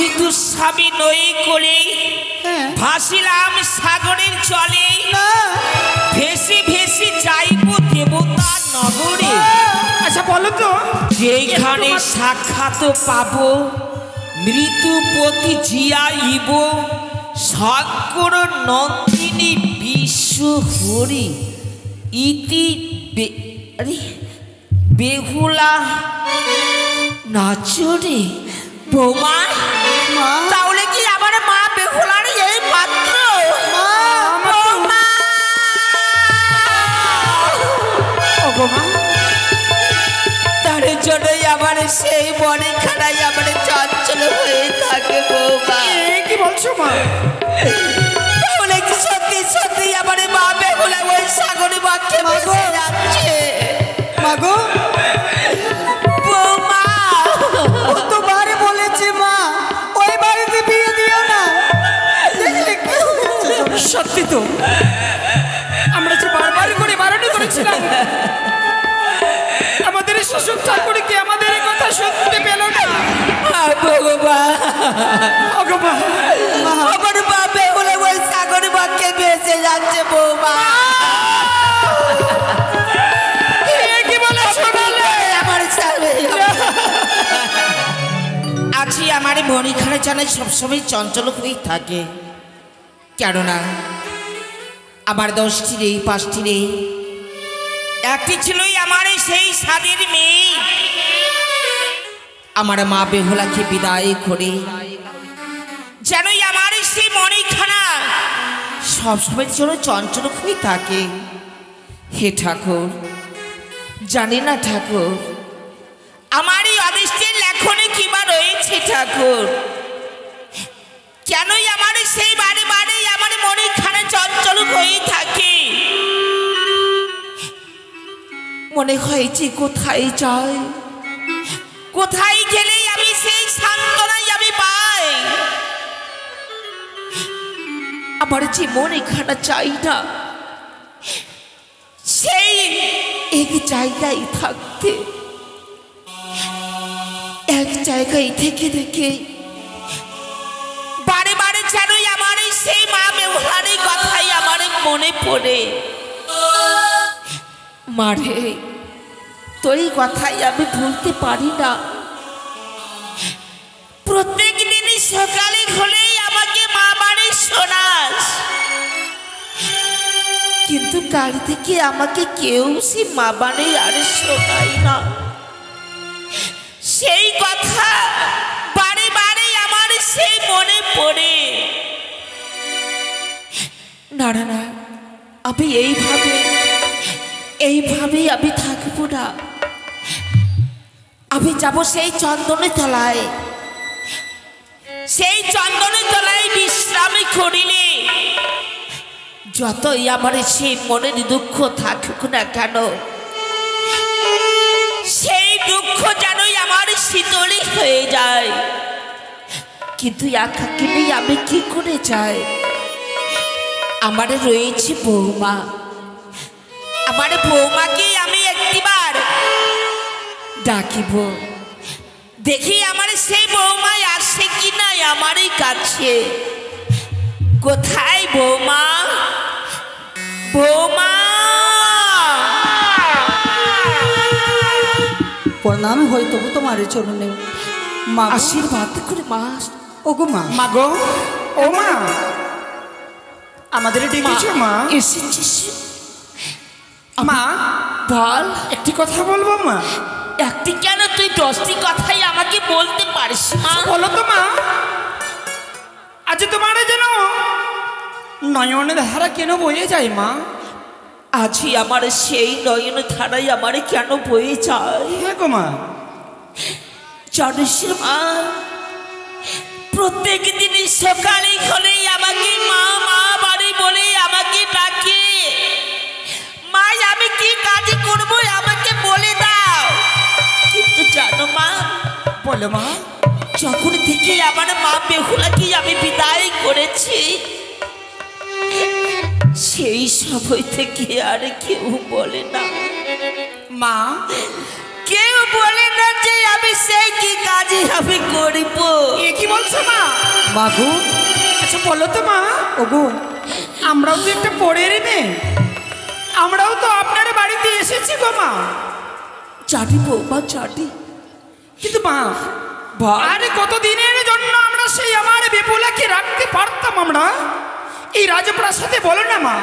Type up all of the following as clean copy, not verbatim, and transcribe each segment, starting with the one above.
ঋতুস্বামী নই করে ভাসিলাম সাগরের জলে, ভেসে ভেসে যাইব দেবতার নগরে। আচ্ছা বলো তো, যেখানে সাক্ষাৎ পাবো মৃত্যুপতি জিয়াইব, শঙ্কর নন্দিনী বিশ্ব হরি ইতি বেহুলা নাচরে। বৌমা, তাহলে কি আমার মা বেহুলার এই পাত্র? তার জন্যই আমার সেই মনে খানাই আমার চঞ্চল হয়ে থাকে। বৌমা, কি বলছো মা? তাহলে কি সত্যি সত্যি আমার মা বেহুলা ওই সাগরে বাক্যে বসে যাচ্ছে? মাগো, বৌমা, কতবার বলেছে মা ওই বাড়িতে বিয়ে দিও না। সত্যি তো, আমরা যে বারবার করে বারণ করেছিলাম, আমাদের শ্বশুর ঠাকুর কি আমাদের এই কথা শুনতে পেল না? আমার মা বেহুলা ওই সাগরে বাক্যে ভেসে যাচ্ছে। বৌমা, কি বলে শোনালে? আমার আছি আমার মনিখানে জানাই সবসময় চঞ্চল হয়েই থাকে। কেননা আমার 10টি নেই, 5টি নেই, একটি ছিলই আমার সেই স্বাদের মেয়ে। আমার মা বেহুলাকে বিদায় করে যেনই আমার সেই মনিখানা সবসময়ের জন্য চঞ্চল হয়ে থাকে। হে ঠাকুর, জানি না ঠাকুর আমার এই অদৃষ্টের লেখনে কিবা রয়েছে ঠাকুর, কেনই আমার সেই বারে বারে আমার মনিখানা চঞ্চল হয়ে থাকে। মনে হয়েছে কোথায় যাই, কোথায় গেলেই আমি সেই সান্ত্বনাই আমি পাই। আমার যে মনিখানা চাই না, সেই এক জায়গায় থাকতে, এক জায়গায় থেকে থেকে বারে বারে যেনই আমার সেই মা বেহুলার কথাই আমার মনে পড়ে। মারে, তোর এই কথাই আমি ভুলতে পারি না। প্রত্যেক দিনই সকালে হলেই আমাকে মা বাড়ি শোনাস, কিন্তু গাড়ি থেকে আমাকে কেউ সে মা বাড়ি আর শোনায় না। সেই কথা বারে বারে আমার সেই মনে পড়ে। না না না, আমি এইভাবেই আমি থাকবো না। আমি যাব সেই চন্দনের তলায়, সেই চন্দনের তলায় বিশ্রাম করিলে যতই আমার সেই মনের দুঃখ থাকুক না কেন, সেই দুঃখ যেনই আমার শীতলী হয়ে যায়। কিন্তু একাকে নেই আমি কি করে যাই? আমার রয়েছে বৌমা, আমার বৌমাকে আমি একটিবার ডাকিব, দেখি আমার সেই বৌমা আসে কি না আমার কাছে। কোথায় বৌমা? বৌমা, প্রণাম হয় তবু তোমার চরণে। মা, আশীর্বাদ করে মা। ওগো মা, মাগো, ও মা, আমাদের ডেকেছো মা? এসেছিস মা, বল। একটি কথা বলবো মা? একটি কেন, তুই 10টি কথাই আমাকে বলতে পারিস মা। বলো তো মা, আজ তোমার যেন নয়নের ধারা কেন বয়ে যায় মা? আজই আমার সেই নয়ন ধারাই আমার কেন বয়ে যায়? হ্যাঁ গো মা, জানিস মা, প্রত্যেক দিনই সকালে হলেই আমাকে মা মা বাড়ি বলে আমাকে ডাকে। মা, আমি কি কাজ করবো আমাকে বলে দাও। কিন্তু জানো মা, বলো মা, যখন থেকে আমার মা বেহুলাকে আমি বিদায় করেছি, সেই সময় থেকে আর কেউ বলে না মা কেউ বলে না যে আমি সেই কি কাজে আমি করিব। এ কি বলছো মা? মাগো আচ্ছা বলো তো মা, ওগো আমরাও তো একটা পরের মেয়ে, আমরাও তো আপনার বাড়িতে এসেছি গো মা। চাটি বৌমা চাটি। কিন্তু মা, ভাই আরে কতদিনের জন্য আমরা সেই আমার বেপুলাকে রাখতে পারতাম আমরা এই রাজপ্রাসাদে, বলো না মা।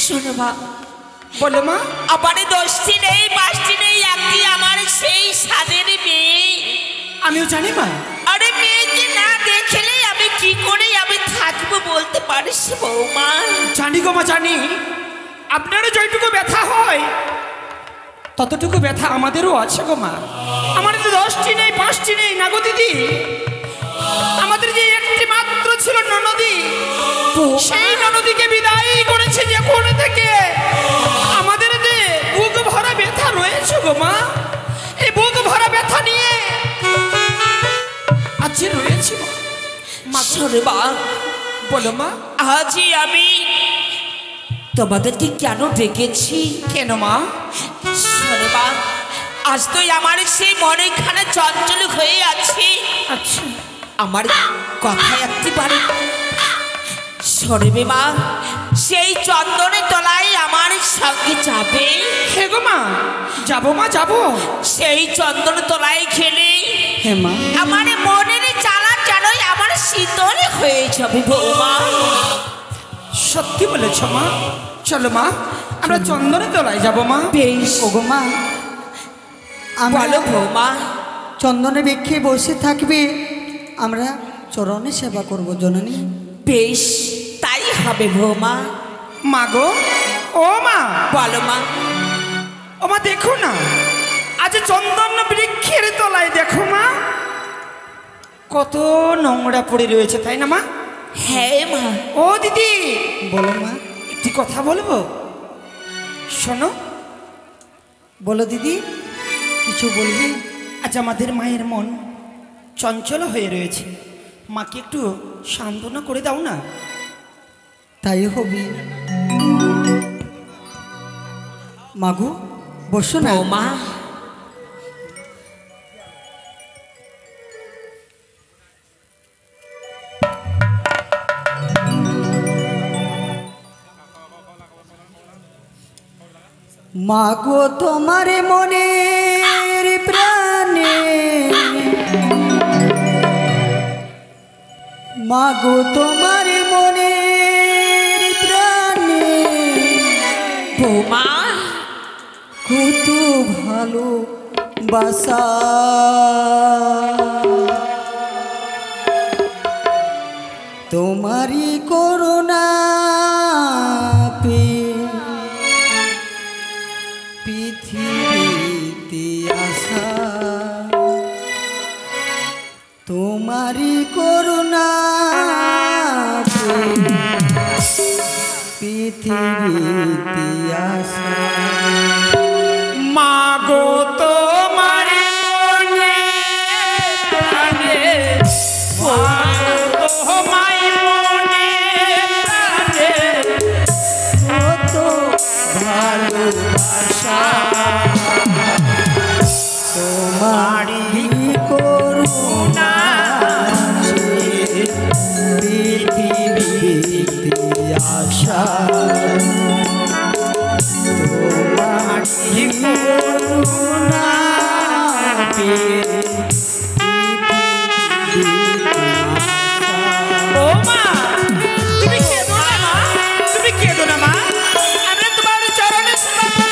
শোনো মা, বলো মা। আমার দোষটি নেই বাসটি নেই, একটি আমার সেই স্বাদের মেয়ে। আমিও জানি মা। আরে মেয়েকে না দেখলে আমি কি করে আমি থাকবো বলতে পারিস বৌমা? জানি গো মা জানি, আপনারও যেটুকু ব্যথা হয় ততটুকু ব্যথা আমাদেরও আছে গো মা। আমাদের তো 10টি নেই 5টি নেই না গো দিদি, আমাদের যে একটি মাত্র ছিল ননদী, সেই ননদীকে বিদায় করেছে যখন থেকে আমাদের যে বুক ভরা ব্যথা রয়েছে গো মা, এই বুক ভরা ব্যথা নিয়ে আজকে রয়েছে মা। শোনো মা, বলো মা। আজই আমি তোমাদেরকে কেন ডেকেছি? কেন মা? শোনো মা, আজ তো আমার সেই মনেখানে চঞ্চল হয়ে আছে। আচ্ছা আমার কথা একটি বারে শোনবে মা, সেই চন্দনের তলায় আমার সঙ্গে যাবে। হে গো মা, যাবো মা যাবো। সেই চন্দনের তলায় খেলে হে মা আমার মনের জ্বালা যেনই আমার শীতল হয়ে যাবে বৌমা। সত্যি বলেছ মা, চলো মা আমরা চন্দনের তলায় যাবো মা। বেশ ওগো মা আমরা বলো বৌমা। চন্দনে বৃক্ষে বসে থাকবে, আমরা চরণে সেবা করব জননী। বেশ তাই হবে বৌমা। মা গো, ও মা, বলো মা। ও মা দেখো না, আজ চন্দন বৃক্ষের তলায় দেখো মা কত নোংরা পড়ে রয়েছে, তাই না মা? হ্যাঁ মা। ও দিদি, বলো মা। একটি কথা বলবো, শোনো। বলো দিদি, কিছু বলবি? আজ আমাদের মায়ের মন চঞ্চল হয়ে রয়েছে, মাকে একটু সান্ত্বনা করে দাও না। তাই হবে। মাগো বসো না। বৌমা মাগো তোমার মনের প্রাণে, মাগো তোমার মনের প্রাণে বৌমা কত ভালো বাসা, তোমারই করুণা পে পৃথিবীতে আসা, তোমারই করুণা পে পৃথিবীতে আসা। মা গো তোমার মনে প্রাণে, মা গো তোমার মনে প্রাণে কত ভালোবাসা, তোমারই করুণা পৃথিবীতে আসা, তোমারই করুণা পৃথিবীতে আসা। ও মা, তুমি কেঁদো না মা, তুমি কেঁদো না মা, আমরা তোমার চরণে সেবা করব।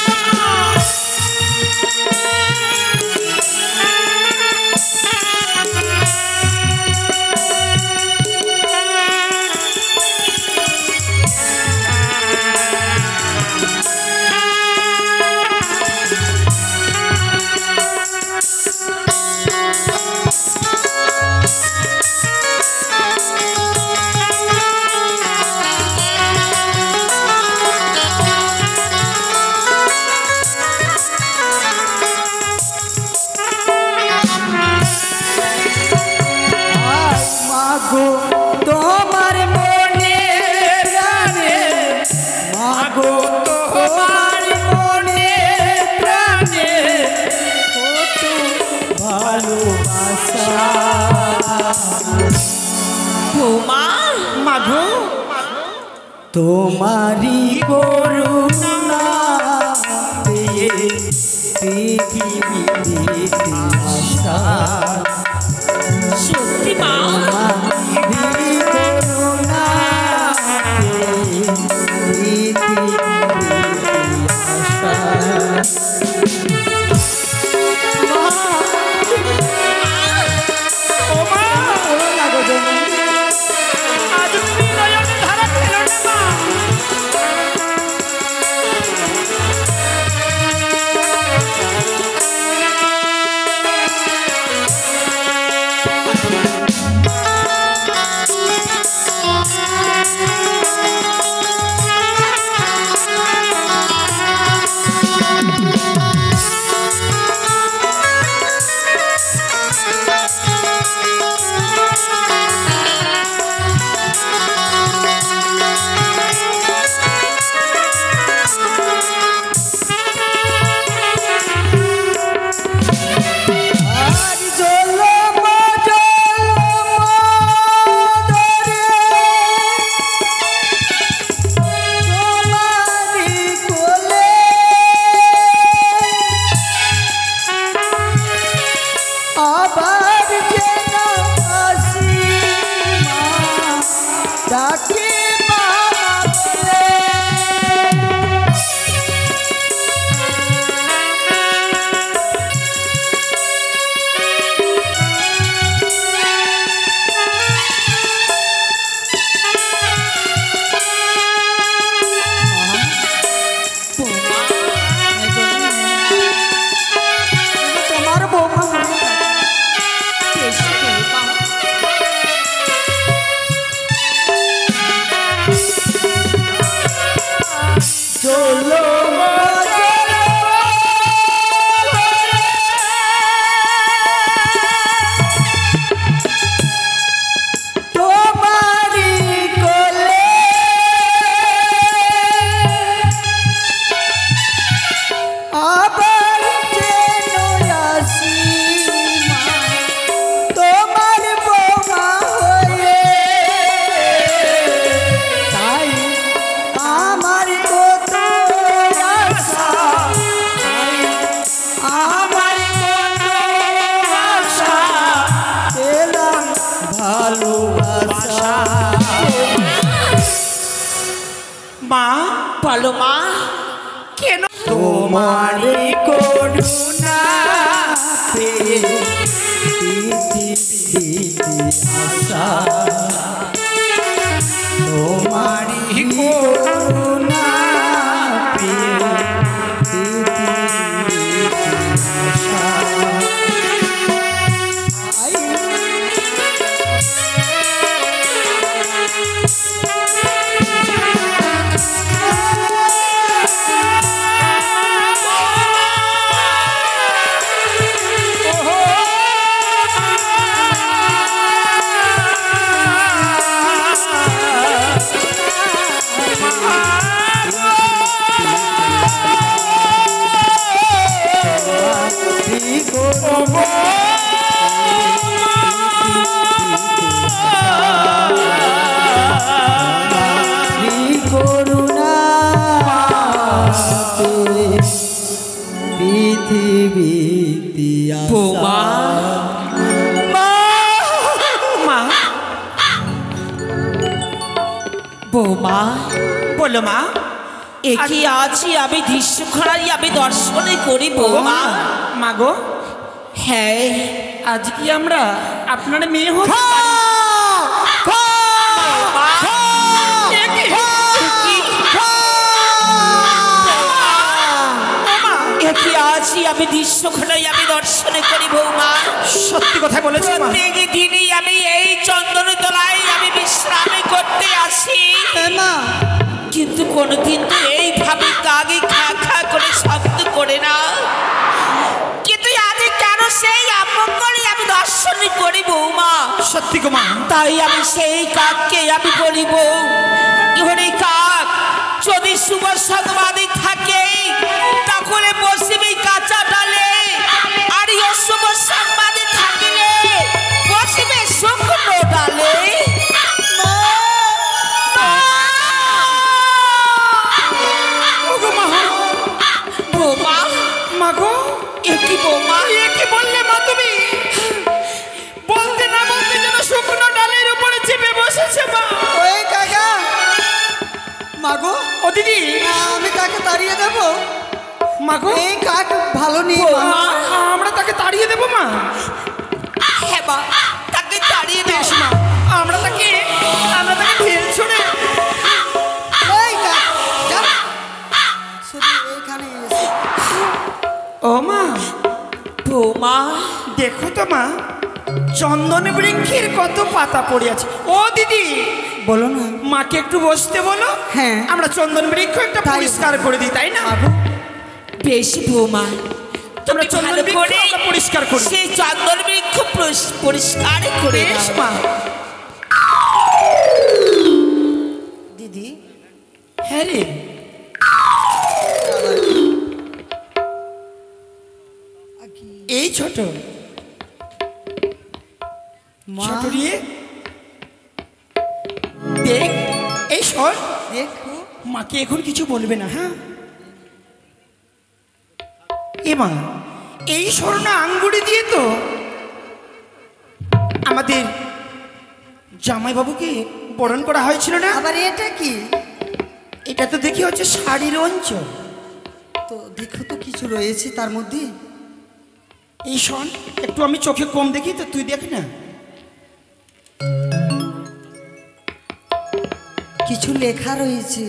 তোমারি করুণা পেয়ে পৃথিবীতে আশা সত্যি মা তোমারি করুণা পেয়ে পৃথিবীতে বলো মা কেন তোমারি করুণা পেয়ে পৃথিবীতে আশা তোমারি করুণা পেয়ে পৃথিবীতে আশা বৌমা বলো মা একই আছি আমি দৃশ্যখানাই আমি দর্শনে করি বৌমা মাগো হ্যাঁ আজ কি আমরা আপনার মেয়ে হতে একই আছি আমি দৃশ্যখানাই আমি দর্শনে করি বৌমা সত্যি কথা বলেছো মা প্রত্যেক দিনই আমি এই চন্দন তলায় আমি বিশ্রামে করতে আসি কিন্তু কোনদিন তো এইভাবে কাগে খা খা করে শব্দ করে না কিন্তু আজ কেন সেই আমঙ্গলে আমি দর্শন করি বৌমা সত্যি গো মা তাই আমি সেই কাককে আমি বলিব ইহরে কাক যদি শুভ সংবাদে থাকে তাহলে বসিবি কাঁচা ডালে আর অশুভ সংবাদে থাকিলে বসিবে শুকনো ডালে করেছে মা। ওই কাকা মাগো, ও দিদি, আমি তাকে তাড়িয়ে দেবো? মাগো এই কাক ভালো নেই মা। আমরা তাকে তাড়িয়ে দেবো মা। হ্যাঁ মা, তাকে তাড়িয়ে বেশ দাও। মা, আমরা তাকে ঢেল ছড়ে। এই কাক যা, শুধু এইখানে এসে। ও মা, বৌমা, দেখো তো মা, চন্দন বৃক্ষের কত পাতা পড়ে আছে। ও দিদি, বলো না। মাকে একটু বসতে বলো। হ্যাঁ। আমরা চন্দন বৃক্ষ একটা তাই। পরিষ্কার করে দিই, তাই না? বেশ বৌমা, আমরা তুমি চন্দন ভালো বৃক্ষ করে আমরা পরিষ্কার করি। সেই চন্দন বৃক্ষ পরিষ্কার করে বেশ দাও। মা। দিদি, হ্যাঁ রে, এই ছোট মা ছোট রে, দেখ, এই শোন, দেখো। মাকে এখন কিছু বলবে না, হ্যাঁ? এ মা, এই স্বর্ণ আঙ্গুরি দিয়ে তো আমাদের জামাইবাবুকে বরণ করা হয়েছিল না? আবার এটা কি? এটা তো দেখি হচ্ছে শাড়ির অঞ্চল। তো দেখো তো কিছু রয়েছে তার মধ্যে। এই শোন, একটু আমি চোখে কম দেখি তো, তুই দেখ না। কিছু লেখা রয়েছে,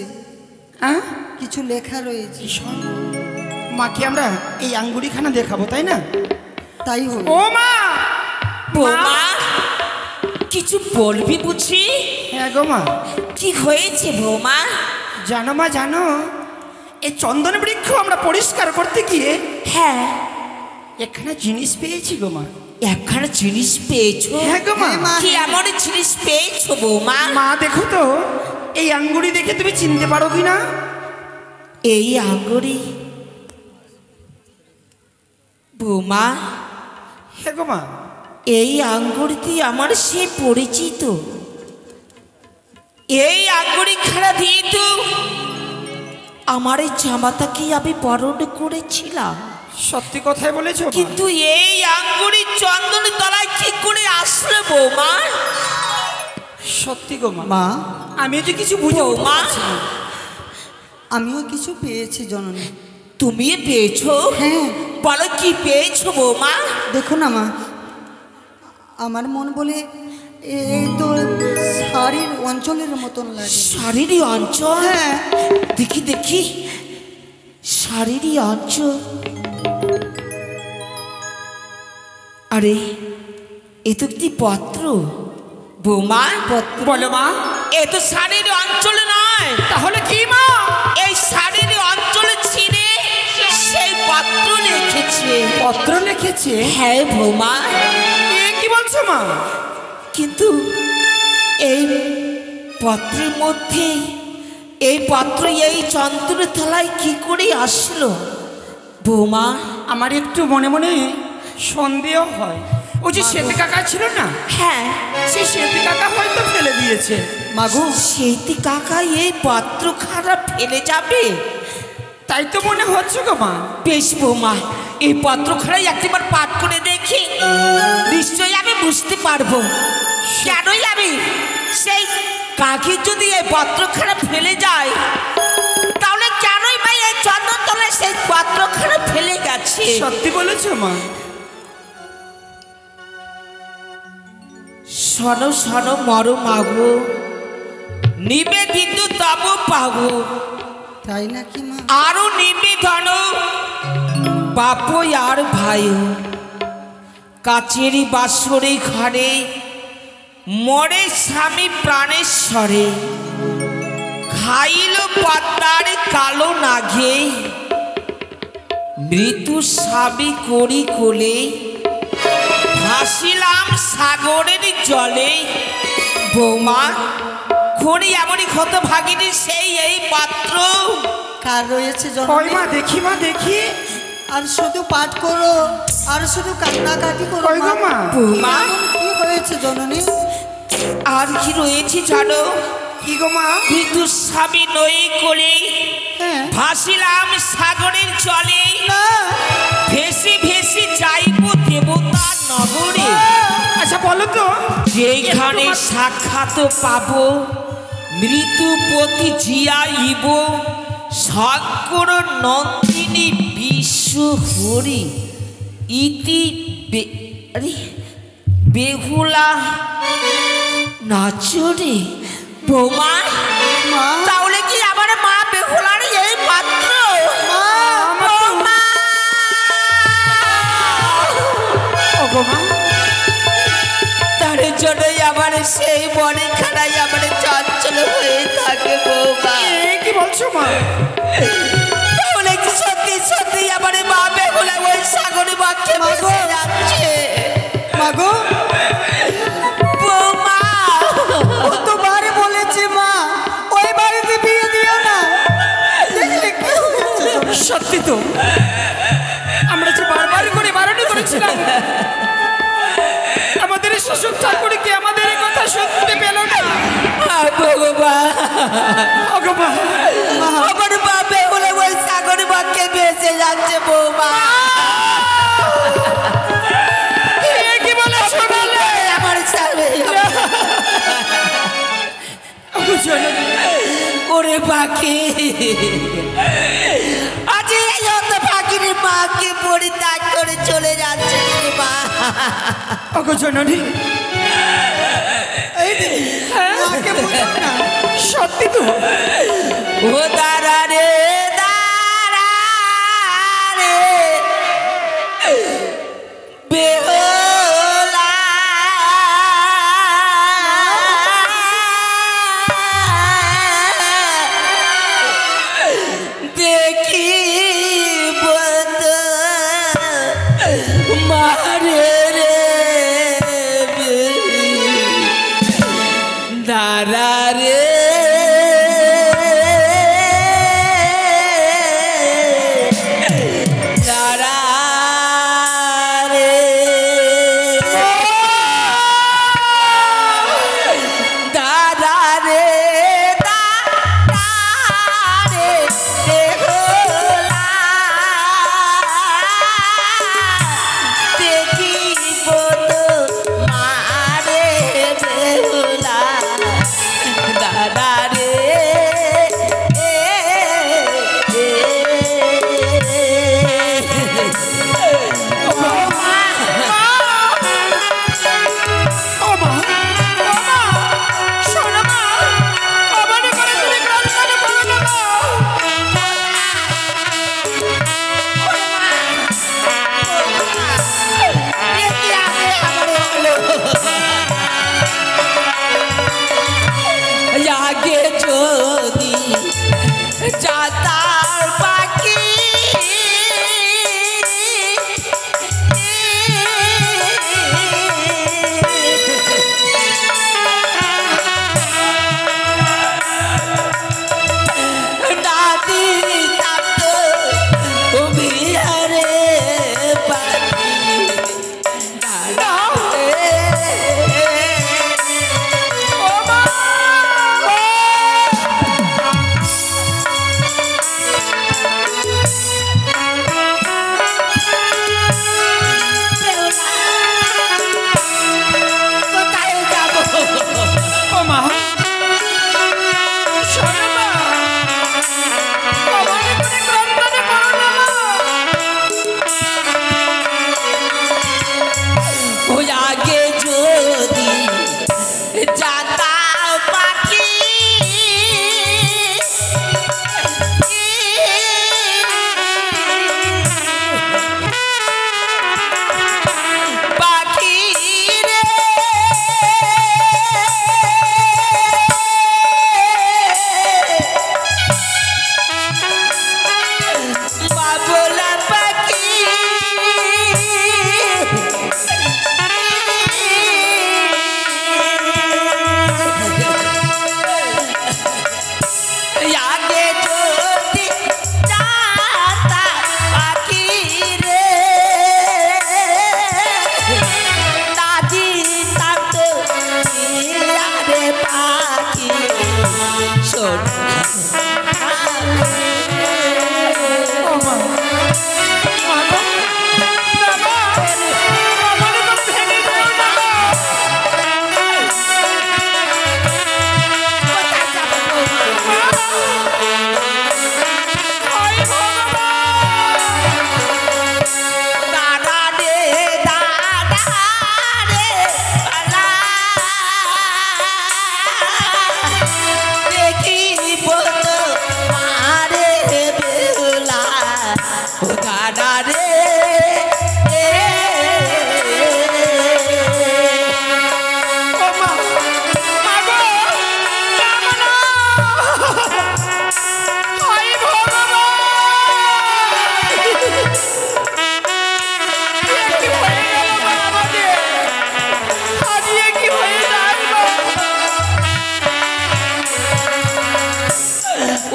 হ্যাঁ, কিছু লেখা রয়েছে। এই শোন, মাকে আমরা এই আঙ্গুরিখানা দেখাবো, তাই না? তাই হলো। ও মা, বৌমা, কিছু বলবি বুঝি? হ্যাঁ গো মা। কি হয়েছে বৌমা? জানো মা, জানো, এই চন্দন বৃক্ষ আমরা পরিষ্কার করতে গিয়ে হ্যাঁ, একখানা জিনিস পেয়েছি গো মা। একখানা জিনিস পেয়েছো? হ্যাঁ গো মা। হ্যাঁ মা। কি এমন জিনিস পেয়েছো বৌমা? মা দেখো তো, এই আঙ্গুরি দেখে তুমি চিনতে পারো কি না? এই আঙ্গুরি বৌমা, হ্যাঁ গো মা। এই আঙ্গুরটি আমার সে পরিচিত। এই আঙ্গুরি খানা দিয়ে তো আমার এই জামাতাকে আমি বরণ করেছিলাম, সত্যি কথাই বলেছো মা। কিন্তু এই আঙ্গুরি চন্দন তলায় কি করে আসলো বৌমা? সত্যি গো মা, মা, আমি তো কিছু বুঝে উঠতে বৌমা, পারছি না। আমিও কিছু পেয়েছি জননী। তুমি পেয়েছো? হ্যাঁ, বলো কি পেয়েছো বৌমা? দেখো না মা, আমার মন বলে এই তো শাড়ির অঞ্চলের মতন লাগে। শাড়িরই অঞ্চল? হ্যাঁ। দেখি দেখি, শাড়িরই অঞ্চল। আরে এ তো একটি পত্র বৌমা। বলো মা, এ তো শাড়ির অঞ্চল নয়, তাহলে কি মা? এই শাড়ির অঞ্চল ছিঁড়ে সেই পত্র লিখেছে। পত্র লিখেছে? হ্যাঁ বৌমা, এ কি বলছো মা? কিন্তু এই পত্রের মধ্যে এই পত্র এই চন্দ্র তলায় কি করে আসলো বৌমা? আমার একটু মনে মনে সন্দেহ হয়, ও যে শ্বেত কাকা ছিল না, হ্যাঁ, সে শ্বেত কাকা হয়তো ফেলে দিয়েছে। মাগো, সেইটি কাকা এই পত্র খারাপ ফেলে যাবে? তাই তো মনে হচ্ছে গো মা। বেশ বৌমা, এই পত্রখানায় একবার পাঠ করে দেখি, নিশ্চয়ই আমি বুঝতে পারবো কেনই আমি সেই কাকি যদি এই পত্রখানা ফেলে যায়, তাহলে কেনই ভাই এই চন্দ্রতলায় সেই পত্রখানা ফেলে গেছে। সত্যি বলেছো মা। শোনো শোনো মরো মাগো, নিবেদিত তব পাগো, তাই নাকি মা? আরো নিবেদন বাপ আর ভাই, কাচেরি বাসরে ঘরে মরে স্বামী প্রাণেশ্বরে, খাইল পদ্মার কালো নাগে, মৃত্যু স্বামী করি কোলে, ভাসিলাম সাগরের জলে। বৌমা, খড়ি এমনই ক্ষত ভাগিনী সেই এই পাত্র। কার রয়েছে ওই জননী? মা, দেখি মা, দেখি। আর শুধু পাঠ করো, আর শুধু কান্নাকাটি করো। ওই গো মা। বৌমা, কি হয়েছে জননী? আর কি রয়েছে জানো? কি গো মা? মৃত্যু স্বামী নই কোলে, হ্যাঁ। ভাসিলাম সাগরের জলে, না, ভেসে ভেসে যাইব দেবতার নগরে। আচ্ছা বলো তো, যেখানে সাক্ষাৎ পাবো মৃত্যুপতি জিয়াইব সাগর নন্দিনী বিশ্ব হরি ইতি বেহুলা নাচরে বৌমা। তাহলে কি আমার মা বেহুলার এই পাত্র? তার জন্যই আমার সেই মনে খানাই আমার চঞ্চল হয়ে থাকে বৌমা। কি বলছো মা? তাহলে কি সত্যি সত্যি আমার মা বেহুলা ওই সাগরে বাক্যে বসে যাচ্ছে? মাগো বৌমা কতবার বলেছে মা ওই বাড়িতে বিয়ে দিও না। সত্যি তো আমরা যে বারবার করে বারণ করেছিলাম, আমাদের শ্বশুর ঠাকুর কি আমাদের এই কথা শুনতে পেল না? আমার মা বেহুলা ওই সাগরে বাক্যে ভেসে যাচ্ছে বৌমা। কি বলে শোনালে? আমার ওরে পাখি আজ এই অত পাখির মাকে পরিত্যাগ করে চলে যাচ্ছে মা। ওগো জননী, সত্যি তো ও দাঁড়া রে দাঁড়া রে বেহুলা দেখি মারে রে দাঁড়া রে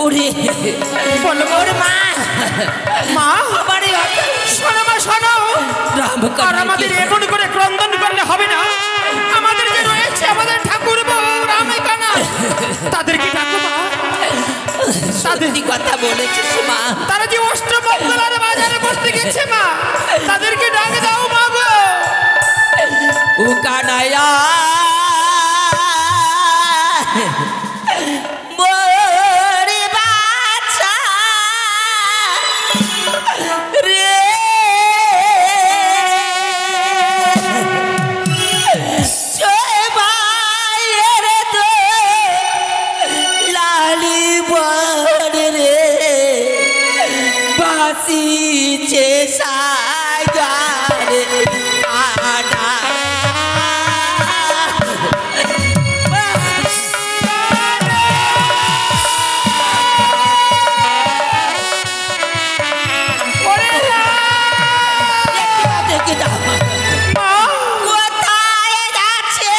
ওরে বলো ওর মা মা আমারে শোনো মা শোনো রাম আর আমাদের এমন করে ক্রন্দন করলে হবে না আমাদের যে রয়েছে আমাদের ঠাকুর রামে কানা তাদেরকে ডাকো মা সত্যি কথা বলেছিস মা তারা যে অষ্টমঙ্গলার বাজারে বসতে গেছে মা তাদেরকে ডাক দাও মা গো ও কানায়া মোরে বাছা রে চোবায়ের তো লালি বড় রে বাসিছে সাগারে আডা কোথায় যাচ্ছে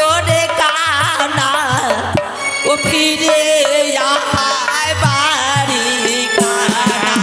ওরে কানা ও ফিরে আয় বাড়ি কানা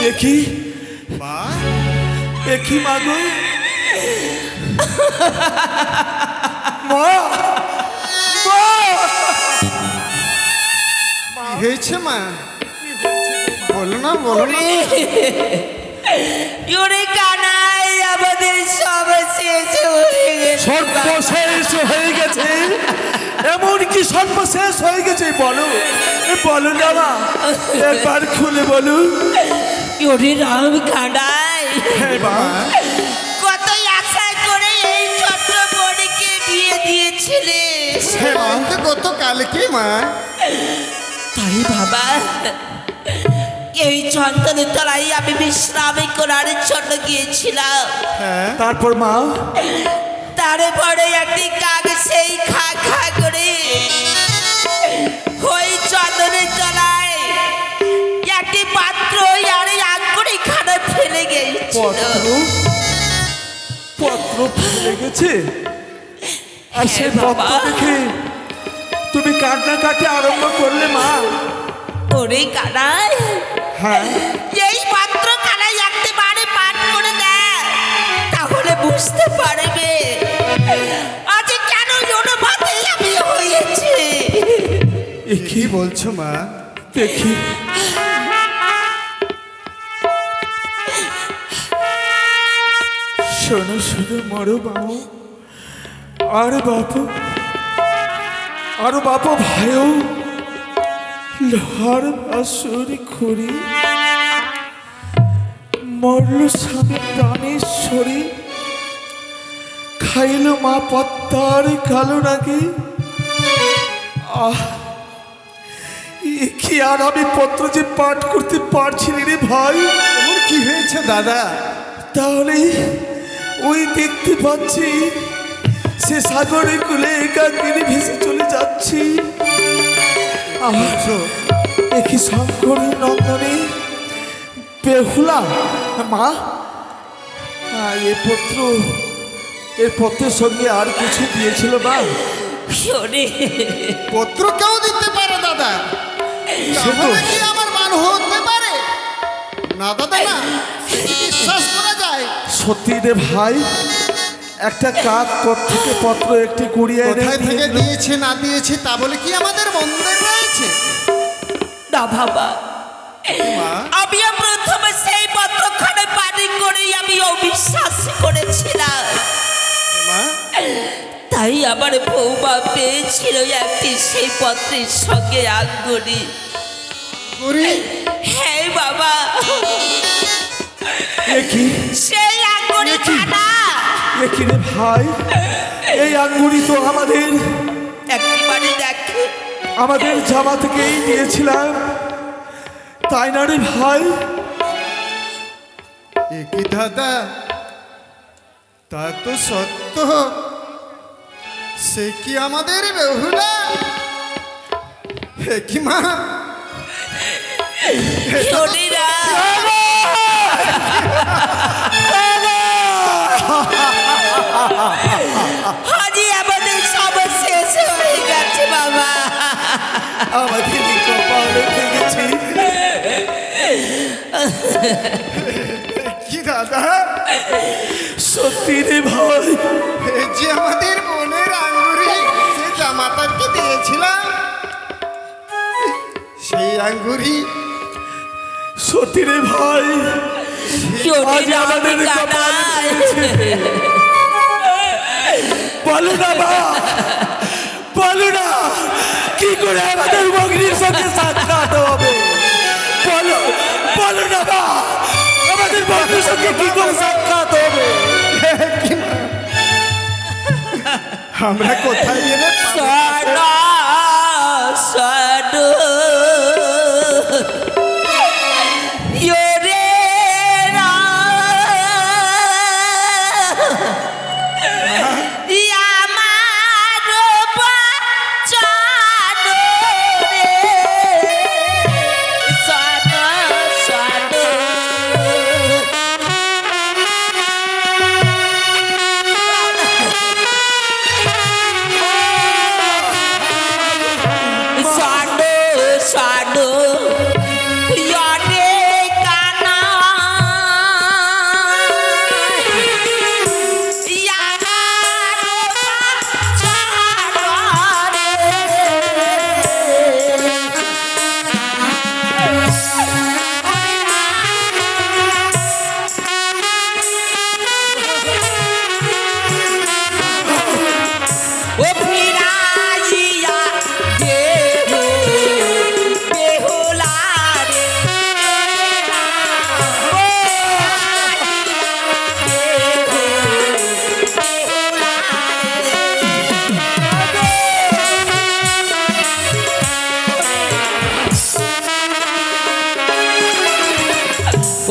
একই একই মাগো মা হয়েছে মা বলো না বলো না ওরে কানাই আমাদের সব শেষ হয়ে গেছে সর্বশেষ হয়ে গেছে এমন কি সর্বশেষ হয়ে গেছে বলো বলো না মা একবার খুলে বলো ওরে রাম কানাই হ্যাঁ মা কত আশা করে এই ছোট্ট বোনকে বিয়ে দিয়েছিলে আমাকে গতকালকে মা তাই বাবা এই চন্দনের তলায় আমি বিশ্রামে করার জন্য গিয়েছিলাম তারপর মা তারপরে একটি কাক সেই খা খা করে ওই চন্দনের তলায় একটি পাত্র আর আঙ্গুরি খানা ফেলে গেছিল পত্র ফেলে গেছে আর সে পত্র দেখে তুমি কান্নাকাটি আরম্ভ করলে মা ওরে কানাই হ্যাঁ এই পাত্র কানাই একটি বারে পাঠ করে দেয় তাহলে বুঝতে পারবে আজ কেন জনভাতে আমি হয়েছে কি বলছো মা দেখি শোনো শুধু মরো বাবু আর বাপু ভাইও লোহার আসুর খুঁড়ি মরল স্বামী প্রাণেশ্বরী খাইল মা পত্তার কালো নাকি কি আর আমি পত্র যে পাঠ করতে পারছি না রে ভাই ওর কি হয়েছে দাদা তাহলে ওই দেখতে পাচ্ছি সে সাগরে কুলে একাকিনী ভেসে চলে যাচ্ছি আমার একই শঙ্করী নন্দনী বেহুলা মা এর পত্রের সঙ্গে আর কিছু দিয়েছিল মা শোনে পত্র কেউ দিতে পারে দাদা তাহলে কি আমার মান হতে পারে না দাদা না বিশ্বাস করা যায় সত্যি রে ভাই একটা কাক থেকে পত্র একটি কুড়িয়ে কোথায় থেকে দিয়েছে না দিয়েছে তা বলে কি আমাদের বন্ধের রয়েছে না বাবা আমি প্রথমে সেই পত্রখানে পানি করে আমি অবিশ্বাস করেছিলাম তাই আমার বৌমা পেয়েছিল একটি সেই পত্রের সঙ্গে আঙ্গুরি হ্যাঁ বাবা কি সেই আঙ্গুরি কানা এ কি রে ভাই, এই আঙ্গুরি তো একেবারে দেখো আমাদের জামা থেকেই দিয়েছিলাম, তাই না রে ভাই? এ কি দাদা, তা তো সত্য। সে কি আমাদের বেহুলা? হে কি মা, শরীরা হাজি আমাদের সব শেষ হয়ে গেছে বাবা। আমাদের কপালে ভেঙেছি। কি দাদা, সত্যি রে ভাই, এই যে আমাদের বোনের আঙ্গুরি সে জামাতাকে দিয়েছিলাম, সেই আঙ্গুরি সত্যি রে ভাই, আজ আমাদের কপাল ভেঙেছে। বলো না মা, বলো না, কি করে আমাদের মগ্নির সাথে সাক্ষাৎ হবে? বলো, বলো না মা, আমাদের মগ্নির সাথে কি করে সাক্ষাৎ হবে? আমরা কোথায় গেলে সাডা সাডু ইয়োরে রা ইয়ামার বাচানো রে সাডা সাডু Sado, yode kana, yana o piraia devo behulare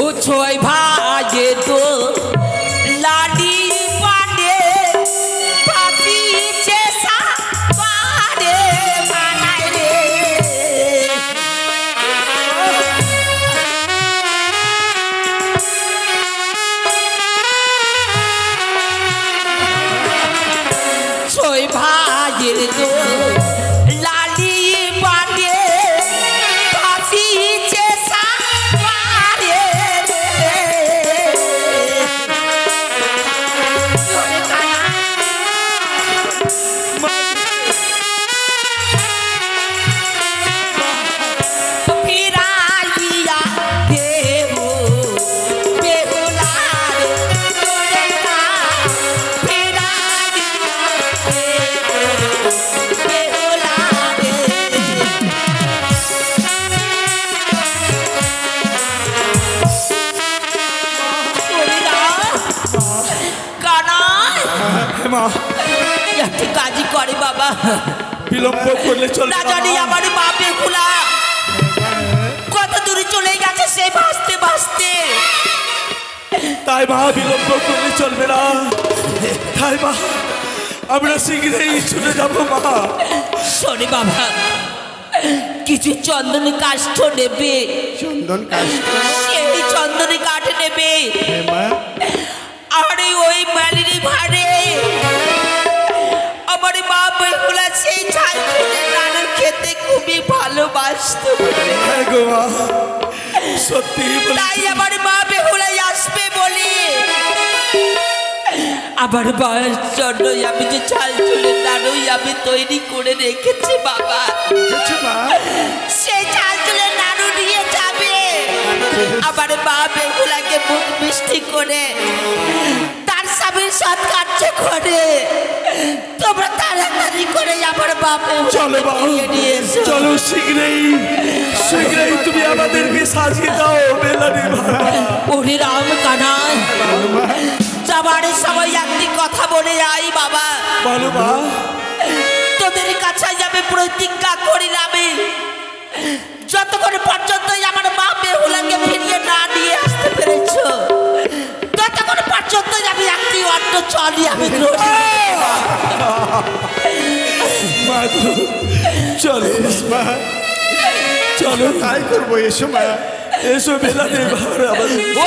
o choi bhaje to ladi pande pati chesa pade manai re choi bhaje to lali pande pati chesa pade Piraia devo behulare torena piraia devo behulare torena Kanai মা, একটু কাজই করে বাবা, বিলম্ব করলে চলবে না না জানি মা। আমার বাপে খোলা কত দূরে চলে গেছে সে ভাসতে ভাসতে। তাই মা, বিলম্ব করলে চলবে না। তাই মা, আমরা শীঘ্রই ছুটে যাবো মা। শোনে বাবা, কিছু চন্দন কাষ্ঠ নেবে, চন্দন কাষ্ট? সেই চন্দনে কাঠ নেবে, হে মা, আরে ওই মালিনী ভাড়ে আমার বাপ এগুলা সেই ঝাল রান্না খেতে খুবই ভালোবাসতো, হ্যাঁ গো মা, সত্যি তাই আমার মা বেহুলাই আসবে বলে আমার মায়ের জন্য আমি যে ঝাল চুলের নাড়ুই আমি তৈরি করে রেখেছি বাবা। দেখেছো মা? সেই ঝাল চুলের নাড়ু নিয়ে যাবে, আমার মা বেহুলাকে মুখ মিষ্টি করে তার স্বামীর সাথ কার্য করে তোমরা তাড়াতাড়ি করে আমার বাপে চলো মা, নিয়ে এসো। চলো শীঘ্রই শীঘ্রই তুমি আমাদেরকে সাজিয়ে দাও বেলানি বাবা। ওরে রাম কানাই, যাবার সময় একটি কথা বলে আই বাবা। বলো মা। তোদের কাছে যাবে প্রতিজ্ঞা করিলামে, যতক্ষণ পর্যন্ত আমার মা বেহুলাকে ফিরিয়ে না নিয়ে আসতে পেরেছ, ততক্ষণ পর্যন্ত আমি একটি অন্ন চলি আমি মা গো, চলো মা, চলো তাই করবো। এসো মা, এসো বেলানি বাবা। ও